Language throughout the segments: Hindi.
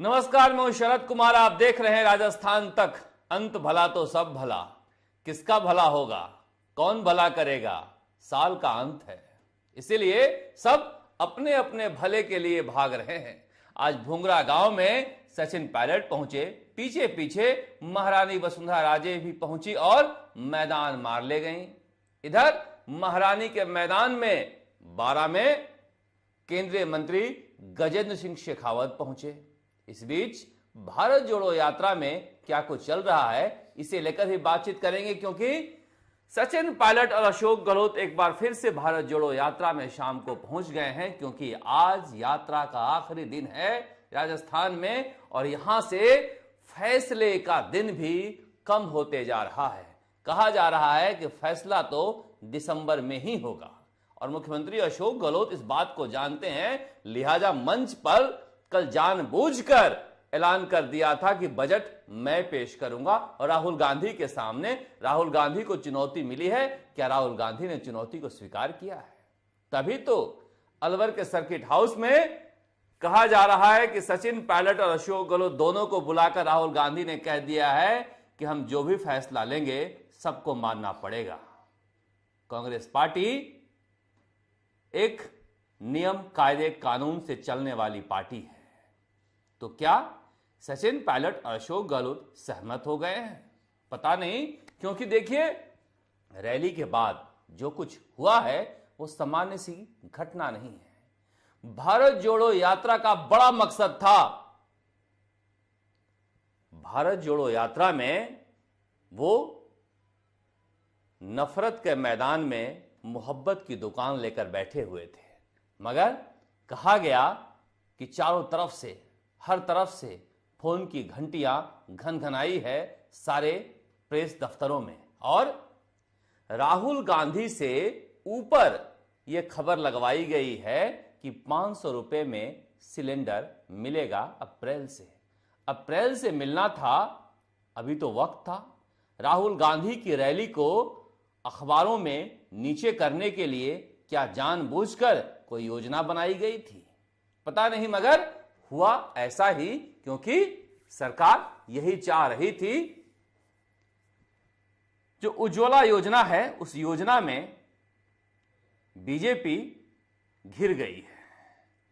नमस्कार, मैं हूं शरद कुमार। आप देख रहे हैं राजस्थान तक। अंत भला तो सब भला, किसका भला होगा, कौन भला करेगा, साल का अंत है, इसीलिए सब अपने अपने भले के लिए भाग रहे हैं। आज भुंगरा गांव में सचिन पायलट पहुंचे, पीछे पीछे महारानी वसुंधरा राजे भी पहुंची और मैदान मार ले गईं। इधर महारानी के मैदान में 12 में केंद्रीय मंत्री गजेंद्र सिंह शेखावत पहुंचे। इस बीच भारत जोड़ो यात्रा में क्या कुछ चल रहा है, इसे लेकर भी बातचीत करेंगे, क्योंकि सचिन पायलट और अशोक गहलोत एक बार फिर से भारत जोड़ो यात्रा में शाम को पहुंच गए हैं, क्योंकि आज यात्रा का आखिरी दिन है राजस्थान में और यहां से फैसले का दिन भी कम होते जा रहा है। कहा जा रहा है कि फैसला तो दिसंबर में ही होगा और मुख्यमंत्री अशोक गहलोत इस बात को जानते हैं, लिहाजा मंच पर कल जानबूझकर ऐलान कर दिया था कि बजट मैं पेश करूंगा। और राहुल गांधी के सामने राहुल गांधी को चुनौती मिली है। क्या राहुल गांधी ने चुनौती को स्वीकार किया है? तभी तो अलवर के सर्किट हाउस में कहा जा रहा है कि सचिन पायलट और अशोक गहलोत दोनों को बुलाकर राहुल गांधी ने कह दिया है कि हम जो भी फैसला लेंगे सबको मानना पड़ेगा। कांग्रेस पार्टी एक नियम कायदे कानून से चलने वाली पार्टी है, तो क्या सचिन पायलट और अशोक गहलोत सहमत हो गए हैं? पता नहीं, क्योंकि देखिए रैली के बाद जो कुछ हुआ है वो सामान्य सी घटना नहीं है। भारत जोड़ो यात्रा का बड़ा मकसद था। भारत जोड़ो यात्रा में वो नफरत के मैदान में मोहब्बत की दुकान लेकर बैठे हुए थे, मगर कहा गया कि चारों तरफ से, हर तरफ से फोन की घंटियां घनघनाई है सारे प्रेस दफ्तरों में और राहुल गांधी से ऊपर यह खबर लगवाई गई है कि 500 रुपए में सिलेंडर मिलेगा अप्रैल से। अप्रैल से मिलना था, अभी तो वक्त था। राहुल गांधी की रैली को अखबारों में नीचे करने के लिए क्या जानबूझकर कोई योजना बनाई गई थी? पता नहीं, मगर हुआ ऐसा ही, क्योंकि सरकार यही चाह रही थी। जो उज्ज्वला योजना है उस योजना में बीजेपी घिर गई है।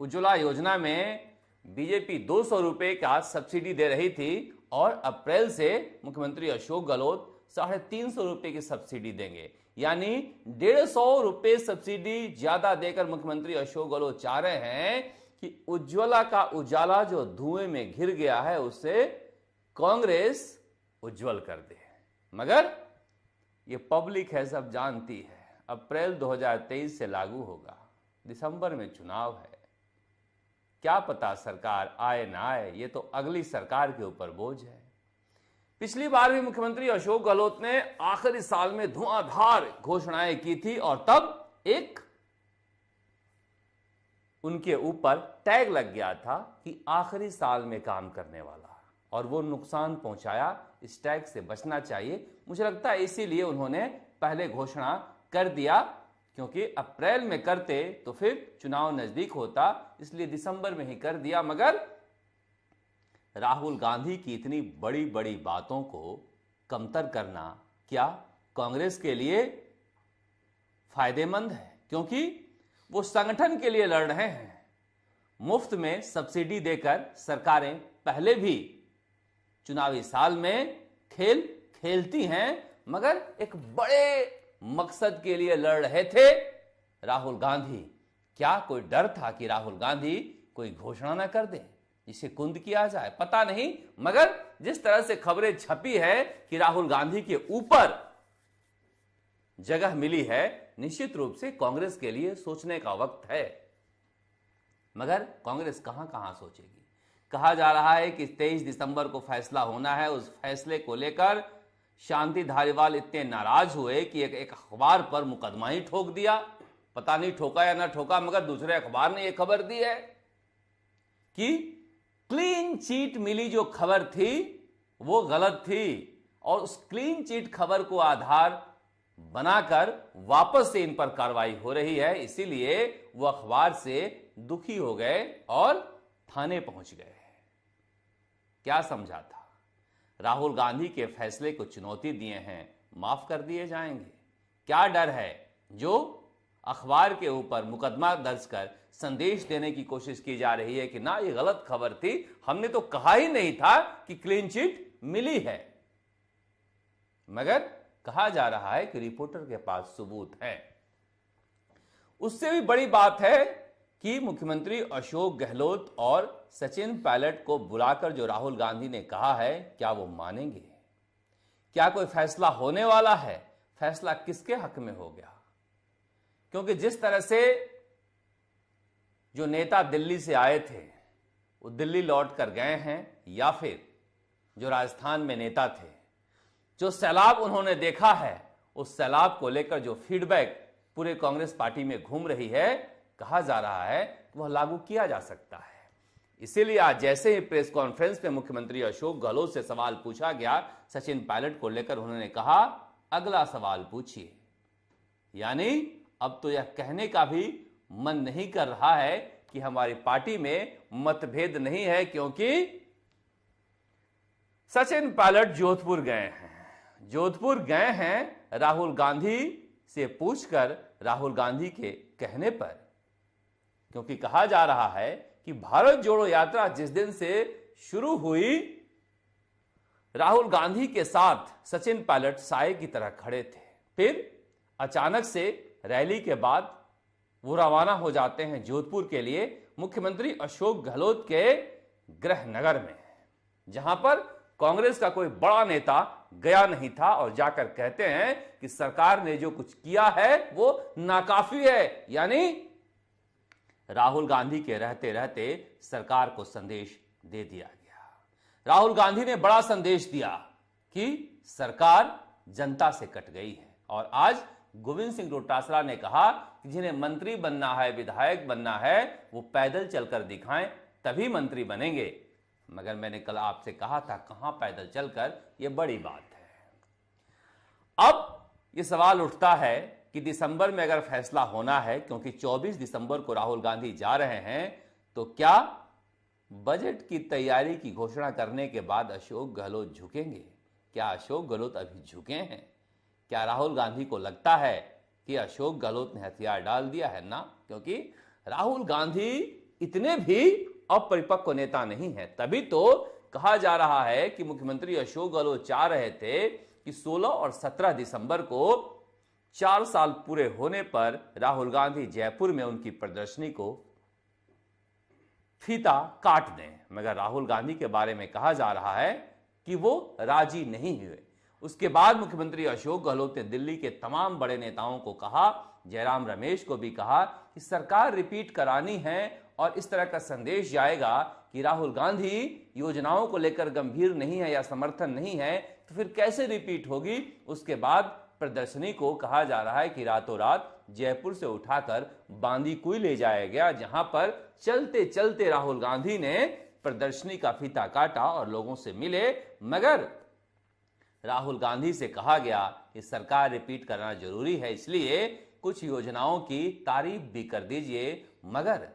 उज्ज्वला योजना में बीजेपी 200 रुपए का सब्सिडी दे रही थी और अप्रैल से मुख्यमंत्री अशोक गहलोत 350 रुपए की सब्सिडी देंगे, यानी 150 रुपए सब्सिडी ज्यादा देकर मुख्यमंत्री अशोक गहलोत चाह रहे हैं कि उज्ज्वला का उजाला जो धुएं में घिर गया है उसे कांग्रेस उज्जवल कर दे। मगर ये पब्लिक है, सब जानती है। अप्रैल 2023 से लागू होगा, दिसंबर में चुनाव है। क्या पता सरकार आए ना आए, ये तो अगली सरकार के ऊपर बोझ है। पिछली बार भी मुख्यमंत्री अशोक गहलोत ने आखिरी साल में धुआंधार घोषणाएं की थी और तब एक उनके ऊपर टैग लग गया था कि आखिरी साल में काम करने वाला, और वो नुकसान पहुंचाया। इस टैग से बचना चाहिए। मुझे लगता है इसीलिए उन्होंने पहले घोषणा कर दिया, क्योंकि अप्रैल में करते तो फिर चुनाव नजदीक होता, इसलिए दिसंबर में ही कर दिया। मगर राहुल गांधी की इतनी बड़ी बड़ी बातों को कमतर करना क्या कांग्रेस के लिए फायदेमंद है? क्योंकि वो संगठन के लिए लड़ रहे हैं। मुफ्त में सब्सिडी देकर सरकारें पहले भी चुनावी साल में खेल खेलती हैं, मगर एक बड़े मकसद के लिए लड़ रहे थे राहुल गांधी। क्या कोई डर था कि राहुल गांधी कोई घोषणा ना कर दे जिसे कुंद किया जाए? पता नहीं, मगर जिस तरह से खबरें छपी है कि राहुल गांधी के ऊपर जगह मिली है, निश्चित रूप से कांग्रेस के लिए सोचने का वक्त है। मगर कांग्रेस कहां कहां सोचेगी? कहा जा रहा है कि 23 दिसंबर को फैसला होना है। उस फैसले को लेकर शांति धारीवाल इतने नाराज हुए कि एक अखबार पर मुकदमा ही ठोक दिया। पता नहीं ठोका या ना ठोका, मगर दूसरे अखबार ने यह खबर दी है कि क्लीन चिट मिली जो खबर थी वो गलत थी और उस क्लीन चिट खबर को आधार बनाकर वापस से इन पर कार्रवाई हो रही है। इसीलिए वो अखबार से दुखी हो गए और थाने पहुंच गए। क्या समझा था? राहुल गांधी के फैसले को चुनौती दिए हैं, माफ कर दिए जाएंगे? क्या डर है जो अखबार के ऊपर मुकदमा दर्ज कर संदेश देने की कोशिश की जा रही है कि ना ये गलत खबर थी, हमने तो कहा ही नहीं था कि क्लीन चिट मिली है, मगर कहा जा रहा है कि रिपोर्टर के पास सबूत है। उससे भी बड़ी बात है कि मुख्यमंत्री अशोक गहलोत और सचिन पायलट को बुलाकर जो राहुल गांधी ने कहा है, क्या वो मानेंगे? क्या कोई फैसला होने वाला है? फैसला किसके हक में हो गया? क्योंकि जिस तरह से जो नेता दिल्ली से आए थे वो दिल्ली लौट कर गए हैं, या फिर जो राजस्थान में नेता थे, जो सैलाब उन्होंने देखा है, उस सैलाब को लेकर जो फीडबैक पूरे कांग्रेस पार्टी में घूम रही है, कहा जा रहा है कि वह लागू किया जा सकता है। इसीलिए आज जैसे ही प्रेस कॉन्फ्रेंस में मुख्यमंत्री अशोक गहलोत से सवाल पूछा गया सचिन पायलट को लेकर, उन्होंने कहा अगला सवाल पूछिए। यानी अब तो यह कहने का भी मन नहीं कर रहा है कि हमारी पार्टी में मतभेद नहीं है, क्योंकि सचिन पायलट जोधपुर गए हैं। जोधपुर गए हैं राहुल गांधी से पूछकर, राहुल गांधी के कहने पर, क्योंकि कहा जा रहा है कि भारत जोड़ो यात्रा जिस दिन से शुरू हुई, राहुल गांधी के साथ सचिन पायलट साए की तरह खड़े थे। फिर अचानक से रैली के बाद वो रवाना हो जाते हैं जोधपुर के लिए, मुख्यमंत्री अशोक गहलोत के गृह नगर में, जहां पर कांग्रेस का कोई बड़ा नेता गया नहीं था, और जाकर कहते हैं कि सरकार ने जो कुछ किया है वो नाकाफी है। यानी राहुल गांधी के रहते रहते सरकार को संदेश दे दिया गया। राहुल गांधी ने बड़ा संदेश दिया कि सरकार जनता से कट गई है, और आज गोविंद सिंह डोटासरा ने कहा कि जिन्हें मंत्री बनना है, विधायक बनना है, वो पैदल चलकर दिखाएं, तभी मंत्री बनेंगे। मगर मैंने कल आपसे कहा था, कहां पैदल चलकर, यह बड़ी बात है। अब यह सवाल उठता है कि दिसंबर में अगर फैसला होना है, क्योंकि 24 दिसंबर को राहुल गांधी जा रहे हैं, तो क्या बजट की तैयारी की घोषणा करने के बाद अशोक गहलोत झुकेंगे? क्या अशोक गहलोत अभी झुके हैं? क्या राहुल गांधी को लगता है कि अशोक गहलोत ने हथियार डाल दिया है? ना, क्योंकि राहुल गांधी इतने भी अपरिपक्व नेता नहीं है। तभी तो कहा जा रहा है कि मुख्यमंत्री अशोक गहलोत चाह रहे थे कि 16 और 17 दिसंबर को 4 साल पूरे होने पर राहुल गांधी जयपुर में उनकी प्रदर्शनी को फीता काट दें, मगर राहुल गांधी के बारे में कहा जा रहा है कि वो राजी नहीं हुए। उसके बाद मुख्यमंत्री अशोक गहलोत ने दिल्ली के तमाम बड़े नेताओं को कहा, जयराम रमेश को भी कहा कि सरकार रिपीट करानी है, और इस तरह का संदेश जाएगा कि राहुल गांधी योजनाओं को लेकर गंभीर नहीं है या समर्थन नहीं है, तो फिर कैसे रिपीट होगी। उसके बाद प्रदर्शनी को कहा जा रहा है कि रातों रात जयपुर से उठाकर बांदीकुई ले जाया गया, जहां पर चलते चलते राहुल गांधी ने प्रदर्शनी का फीता काटा और लोगों से मिले। मगर राहुल गांधी से कहा गया कि सरकार रिपीट करना जरूरी है, इसलिए कुछ योजनाओं की तारीफ भी कर दीजिए। मगर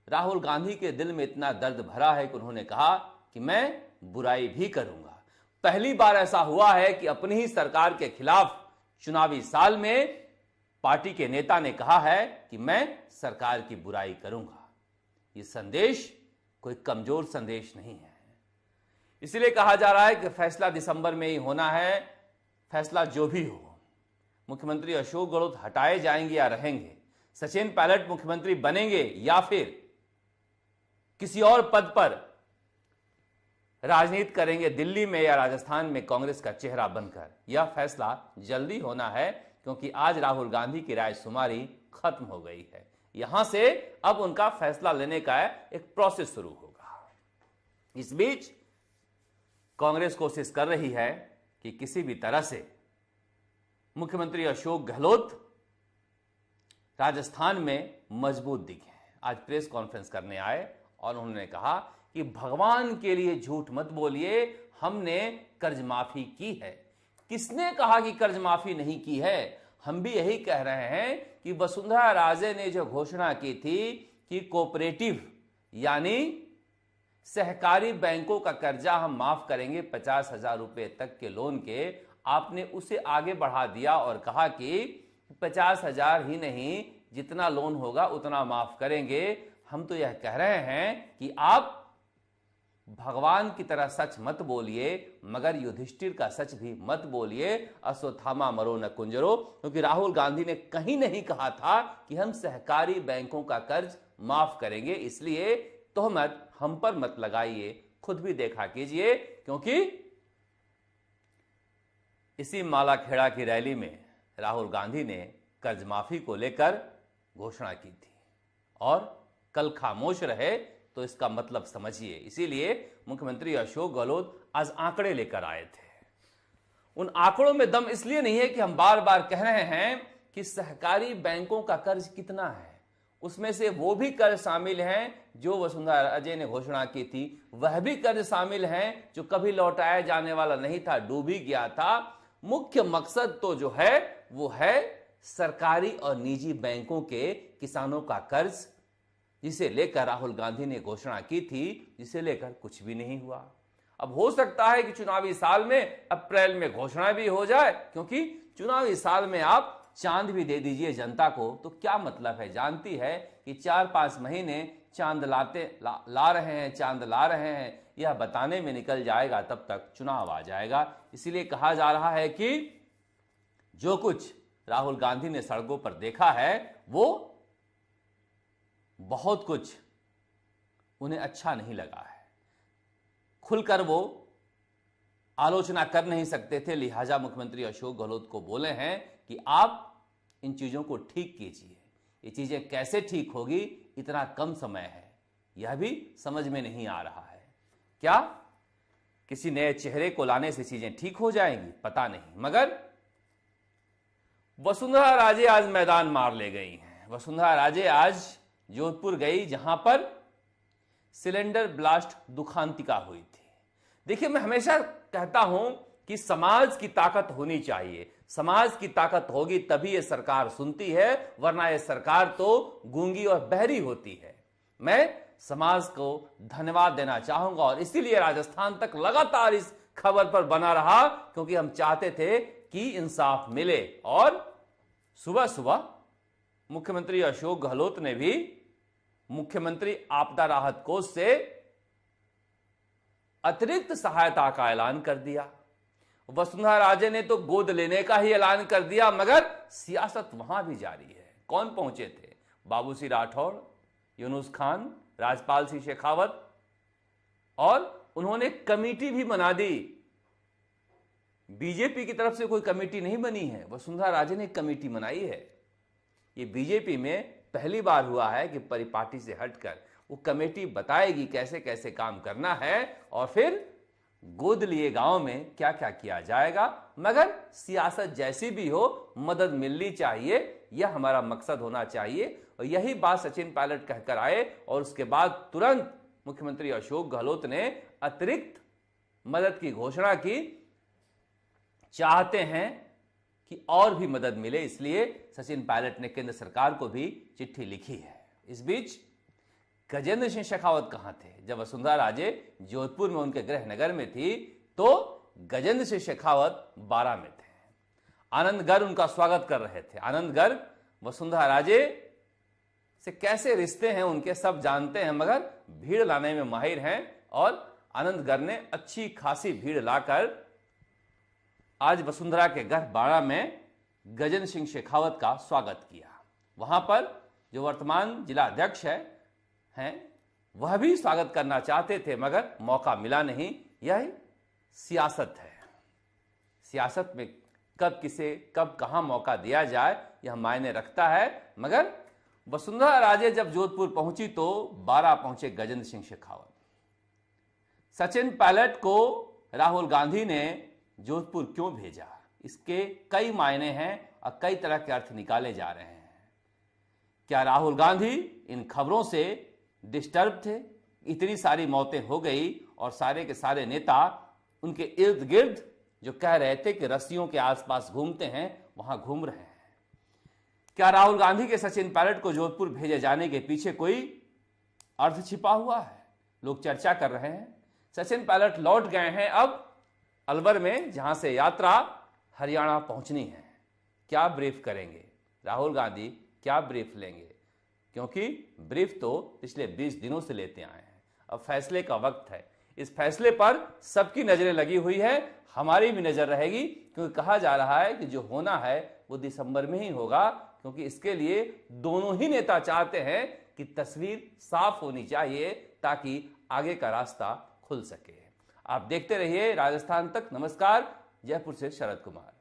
राहुल गांधी के दिल में इतना दर्द भरा है कि उन्होंने कहा कि मैं बुराई भी करूंगा। पहली बार ऐसा हुआ है कि अपनी ही सरकार के खिलाफ चुनावी साल में पार्टी के नेता ने कहा है कि मैं सरकार की बुराई करूंगा। ये संदेश कोई कमजोर संदेश नहीं है। इसलिए कहा जा रहा है कि फैसला दिसंबर में ही होना है। फैसला जो भी हो, मुख्यमंत्री अशोक गहलोत हटाए जाएंगे या रहेंगे, सचिन पायलट मुख्यमंत्री बनेंगे या फिर किसी और पद पर राजनीति करेंगे दिल्ली में या राजस्थान में कांग्रेस का चेहरा बनकर, यह फैसला जल्दी होना है, क्योंकि आज राहुल गांधी की रायशुमारी खत्म हो गई है। यहां से अब उनका फैसला लेने का एक प्रोसेस शुरू होगा। इस बीच कांग्रेस कोशिश कर रही है कि किसी भी तरह से मुख्यमंत्री अशोक गहलोत राजस्थान में मजबूत दिखे। आज प्रेस कॉन्फ्रेंस करने आए और उन्होंने कहा कि भगवान के लिए झूठ मत बोलिए, हमने कर्ज माफी की है। किसने कहा कि कर्ज माफी नहीं की है? हम भी यही कह रहे हैं कि वसुंधरा राजे ने जो घोषणा की थी कि कोऑपरेटिव यानी सहकारी बैंकों का कर्जा हम माफ करेंगे 50,000 रुपए तक के लोन के, आपने उसे आगे बढ़ा दिया और कहा कि 50,000 ही नहीं, जितना लोन होगा उतना माफ करेंगे। हम तो यह कह रहे हैं कि आप भगवान की तरह सच मत बोलिए, मगर युधिष्ठिर का सच भी मत बोलिए। अश्वत्थामा मरो न कुंजरो, क्योंकि राहुल गांधी ने कहीं नहीं कहा था कि हम सहकारी बैंकों का कर्ज माफ करेंगे, इसलिए तोहमत हम पर मत लगाइए, खुद भी देखा कीजिए। क्योंकि इसी मालाखेड़ा की रैली में राहुल गांधी ने कर्ज माफी को लेकर घोषणा की थी और कल खामोश रहे, तो इसका मतलब समझिए। इसीलिए मुख्यमंत्री अशोक गहलोत आज आंकड़े लेकर आए थे। उन आंकड़ों में दम इसलिए नहीं है कि हम बार बार कह रहे हैं कि सहकारी बैंकों का कर्ज कितना है, उसमें से वो भी कर्ज शामिल हैं जो वसुंधरा राजे ने घोषणा की थी, वह भी कर्ज शामिल हैं जो कभी लौटाया जाने वाला नहीं था, डूब ही गया था। मुख्य मकसद तो जो है वो है सरकारी और निजी बैंकों के किसानों का कर्ज, जिसे लेकर राहुल गांधी ने घोषणा की थी, जिसे लेकर कुछ भी नहीं हुआ। अब हो सकता है कि चुनावी साल में अप्रैल में घोषणा भी हो जाए, क्योंकि चुनावी साल में आप चांद भी दे दीजिए जनता को तो क्या मतलब है। जानती है कि 4-5 महीने चांद ला रहे हैं, चांद ला रहे हैं, यह बताने में निकल जाएगा, तब तक चुनाव आ जाएगा। इसीलिए कहा जा रहा है कि जो कुछ राहुल गांधी ने सड़कों पर देखा है वो बहुत कुछ उन्हें अच्छा नहीं लगा है, खुलकर वो आलोचना कर नहीं सकते थे। लिहाजा मुख्यमंत्री अशोक गहलोत को बोले हैं कि आप इन चीजों को ठीक कीजिए। ये चीजें कैसे ठीक होगी, इतना कम समय है, यह भी समझ में नहीं आ रहा है। क्या किसी नए चेहरे को लाने से चीजें ठीक हो जाएंगी, पता नहीं। मगर वसुंधरा राजे आज मैदान मार ले गई हैं। वसुंधरा राजे आज जोधपुर गई, जहां पर सिलेंडर ब्लास्ट दुखांतिका हुई थी। देखिए, मैं हमेशा कहता हूं कि समाज की ताकत होनी चाहिए, समाज की ताकत होगी तभी ये सरकार सुनती है, वरना ये सरकार तो गूंगी और बहरी होती है। मैं समाज को धन्यवाद देना चाहूंगा और इसीलिए राजस्थान तक लगातार इस खबर पर बना रहा, क्योंकि हम चाहते थे कि इंसाफ मिले। और सुबह सुबह मुख्यमंत्री अशोक गहलोत ने भी मुख्यमंत्री आपदा राहत कोष से अतिरिक्त सहायता का ऐलान कर दिया। वसुंधरा राजे ने तो गोद लेने का ही ऐलान कर दिया, मगर सियासत वहां भी जारी है। कौन पहुंचे थे? बाबू सिंह राठौड़, यूनुस खान, राजपाल सिंह शेखावत, और उन्होंने कमेटी भी बना दी। बीजेपी की तरफ से कोई कमेटी नहीं बनी है, वसुंधरा राजे ने कमेटी बनाई है। ये बीजेपी में पहली बार हुआ है कि परिपाटी से हटकर वो कमेटी बताएगी कैसे कैसे काम करना है, और फिर गोद लिए गांव में क्या क्या किया जाएगा। मगर सियासत जैसी भी हो, मदद मिलनी चाहिए, यह हमारा मकसद होना चाहिए। और यही बात सचिन पायलट कहकर आए, और उसके बाद तुरंत मुख्यमंत्री अशोक गहलोत ने अतिरिक्त मदद की घोषणा की। चाहते हैं कि और भी मदद मिले, इसलिए सचिन पायलट ने केंद्र सरकार को भी चिट्ठी लिखी है। इस बीच गजेंद्र सिंह शेखावत कहां थे? जब वसुंधरा राजे जोधपुर में उनके गृह नगर में थी, तो गजेंद्र सिंह शेखावत बारां में थे। आनंद गर्ग उनका स्वागत कर रहे थे। आनंद गर्ग वसुंधरा राजे से कैसे रिश्ते हैं उनके सब जानते हैं, मगर भीड़ लाने में माहिर हैं। और आनंद गर्ग ने अच्छी खासी भीड़ लाकर आज वसुंधरा के घर बारां में गजेंद्र सिंह शेखावत का स्वागत किया। वहां पर जो वर्तमान जिला अध्यक्ष हैं वह भी स्वागत करना चाहते थे, मगर मौका मिला नहीं। यह सियासत है। सियासत में कब किसे कब कहां मौका दिया जाए, यह मायने रखता है। मगर वसुंधरा राजे जब जोधपुर पहुंची तो बारां पहुंचे गजेंद्र सिंह शेखावत। सचिन पायलट को राहुल गांधी ने जोधपुर क्यों भेजा, इसके कई मायने हैं और कई तरह के अर्थ निकाले जा रहे हैं। क्या राहुल गांधी इन खबरों से डिस्टर्ब थे? इतनी सारी मौतें हो गई और सारे के सारे नेता उनके इर्द गिर्द जो कह रहे थे कि रस्सियों के आसपास घूमते हैं, वहां घूम रहे हैं। क्या राहुल गांधी के सचिन पायलट को जोधपुर भेजे जाने के पीछे कोई अर्थ छिपा हुआ है? लोग चर्चा कर रहे हैं। सचिन पायलट लौट गए हैं अब अलवर में, जहां से यात्रा हरियाणा पहुंचनी है। क्या ब्रीफ करेंगे राहुल गांधी, क्या ब्रीफ लेंगे? क्योंकि ब्रीफ तो पिछले 20 दिनों से लेते आए हैं। अब फैसले का वक्त है। इस फैसले पर सबकी नजरें लगी हुई है, हमारी भी नजर रहेगी, क्योंकि कहा जा रहा है कि जो होना है वो दिसंबर में ही होगा, क्योंकि इसके लिए दोनों ही नेता चाहते हैं कि तस्वीर साफ होनी चाहिए ताकि आगे का रास्ता खुल सके। आप देखते रहिए राजस्थान तक। नमस्कार, जयपुर से शरद कुमार।